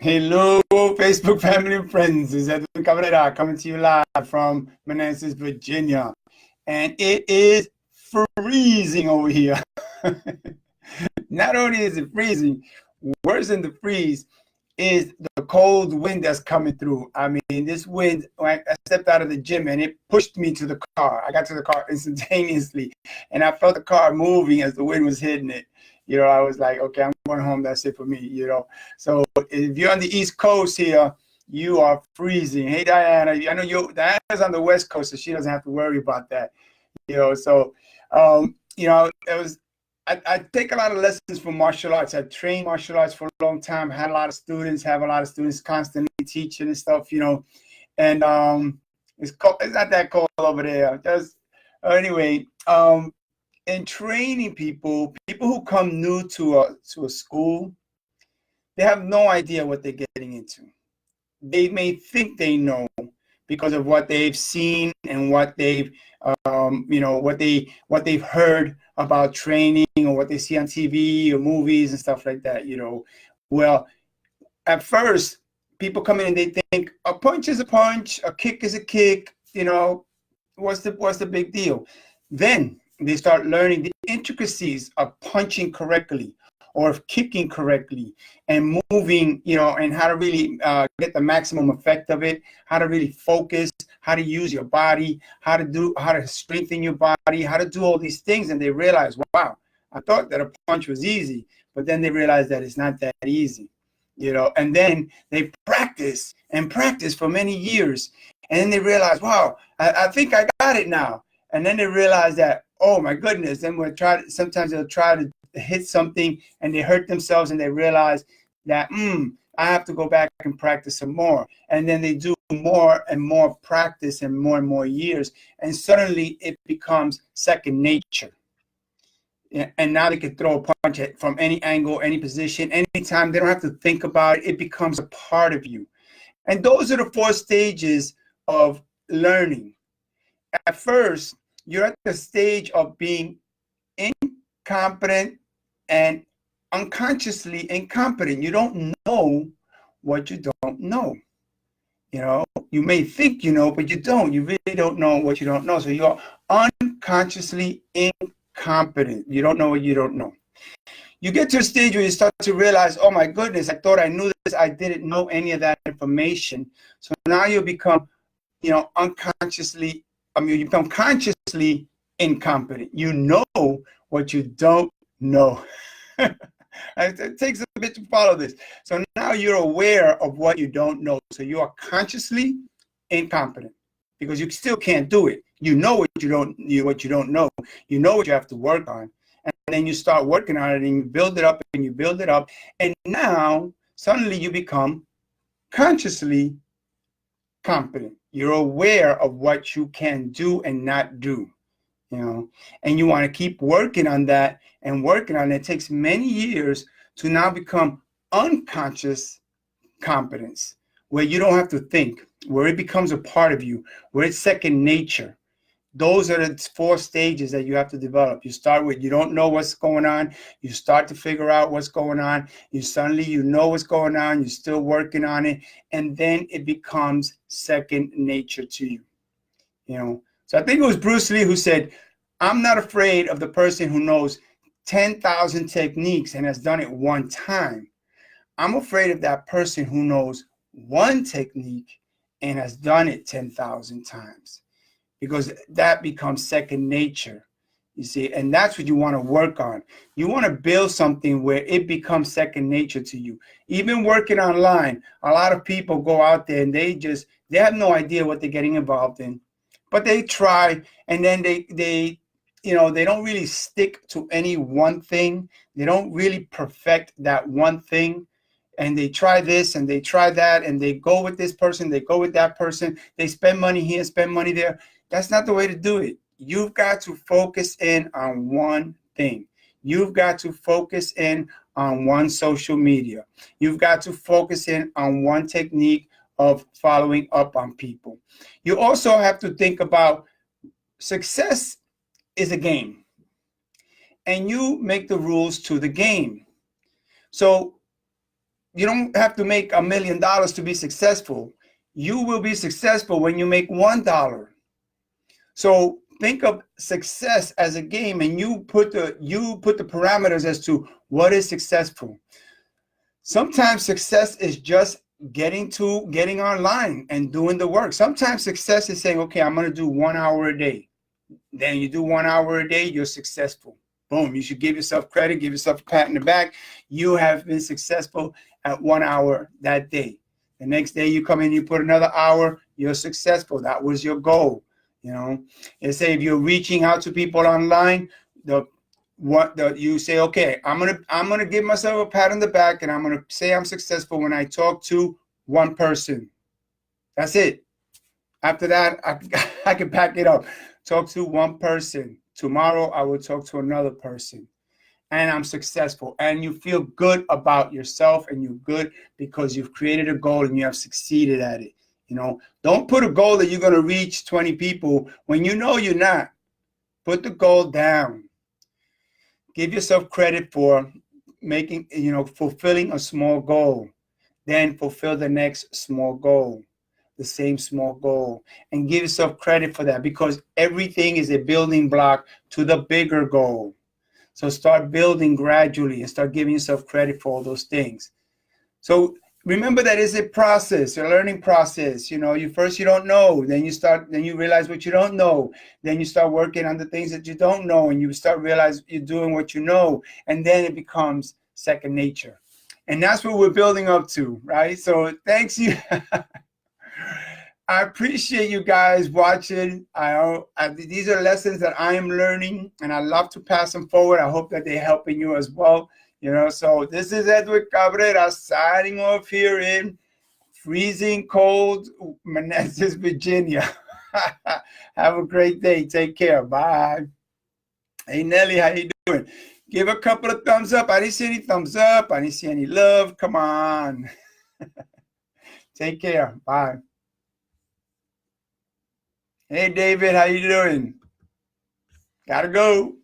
Hello, Facebook family and friends. This is Edwin Cabrera coming to you live from Manassas, Virginia. And it is freezing over here. Not only is it freezing, worse than the freeze is the cold wind that's coming through. I mean, this wind, when I stepped out of the gym and it pushed me to the car. I got to the car instantaneously and I felt the car moving as the wind was hitting it. I was like, okay, I'm going home. That's it for me. So if you're on the East Coast here, you are freezing. Hey, Diana, I know Diana's on the West Coast, so she doesn't have to worry about that. I take a lot of lessons from martial arts. I trained martial arts for a long time, had a lot of students, have a lot of students constantly teaching and stuff, and it's cold. It's not that cold over there. Anyway, in training people who come new to a school, they have no idea what they're getting into. They may think they know because of what they've seen and what they've what they've heard about training or what they see on TV or movies and stuff like that. Well, at first people come in and they think a punch is a punch, a kick is a kick. What's the big deal? Then they start learning the intricacies of punching correctly or of kicking correctly and moving, and how to really get the maximum effect of it, how to really focus, how to use your body, how to strengthen your body, how to do all these things. And they realize, wow, I thought that a punch was easy, but then they realize that it's not that easy, and then they practice and practice for many years. And then they realize, wow, I think I got it now. And then they realize that, oh my goodness, then sometimes they'll try to hit something and they hurt themselves and they realize that I have to go back and practice some more. And then they do more and more practice and more years, and suddenly it becomes second nature. And now they can throw a punch from any angle, any position, anytime. They don't have to think about it. It becomes a part of you. And those are the 4 stages of learning. At first, you're at the stage of being incompetent and unconsciously incompetent. You don't know what you don't know. You may think you know, but you don't. You really don't know what you don't know. So you're unconsciously incompetent. You don't know what you don't know. You get to a stage where you start to realize, oh my goodness, I thought I knew this. I didn't know any of that information. So now you become, unconsciously, you become consciously incompetent. You know what you don't know. It takes a bit to follow this. So now you're aware of what you don't know. So you are consciously incompetent because you still can't do it. You know what you don't know. You know what you have to work on. And then you start working on it and you build it up and you build it up. And now suddenly you become consciously competent. You're aware of what you can do and not do. And you want to keep working on that and working on it. It takes many years to now become unconscious competence, where you don't have to think, where it becomes a part of you, where it's second nature. Those are the 4 stages that you have to develop. You start with, you don't know what's going on. You start to figure out what's going on. You know what's going on. You're still working on it. And then it becomes second nature to you. So I think it was Bruce Lee who said, I'm not afraid of the person who knows 10,000 techniques and has done it one time. I'm afraid of that person who knows one technique and has done it 10,000 times, because that becomes second nature, you see. And that's what you want to work on. You want to build something where it becomes second nature to you. Even working online, a lot of people go out there and they have no idea what they're getting involved in. But they try, and then they don't really stick to any one thing. They don't really perfect that one thing. And they try this and they try that, and they go with this person, they go with that person. They spend money here, spend money there. That's not the way to do it. You've got to focus in on one thing. You've got to focus in on one social media. You've got to focus in on one technique of following up on people. You also have to think about success is a game, and you make the rules to the game. So you don't have to make $1 million to be successful. You will be successful when you make $1. So think of success as a game, and you put the parameters as to what is successful. Sometimes success is just getting online and doing the work. Sometimes success is saying, okay, I'm going to do 1 hour a day. Then you do 1 hour a day, you're successful. Boom. You should give yourself credit, give yourself a pat in the back. You have been successful at 1 hour that day. The next day you come in, you put another hour, you're successful. That was your goal. You know, and say if you're reaching out to people online, you say, okay, I'm gonna give myself a pat on the back, and I'm gonna say I'm successful when I talk to one person. That's it. After that, I can pack it up. Talk to one person. Tomorrow I will talk to another person, and I'm successful. And you feel good about yourself, and you're good because you've created a goal and you have succeeded at it. You know, don't put a goal that you're going to reach 20 people when you know you're not. Put the goal down. Give yourself credit for fulfilling a small goal. Then fulfill the next small goal, the same small goal, and give yourself credit for that, because everything is a building block to the bigger goal. So start building gradually and start giving yourself credit for all those things. So remember that it's a process, a learning process. You know, you don't know, then you realize what you don't know. Then you start working on the things that you don't know, and you start realize you're doing what you know, and then it becomes second nature. And that's what we're building up to, right? So thanks you. I appreciate you guys watching. These are lessons that I am learning, and I love to pass them forward. I hope that they're helping you as well. You know, so this is Edwin Cabrera signing off here in freezing cold Manassas, Virginia. Have a great day. Take care. Bye. Hey, Nelly, how you doing? Give a couple of thumbs up. I didn't see any thumbs up. I didn't see any love. Come on. Take care. Bye. Hey, David, how you doing? Gotta go.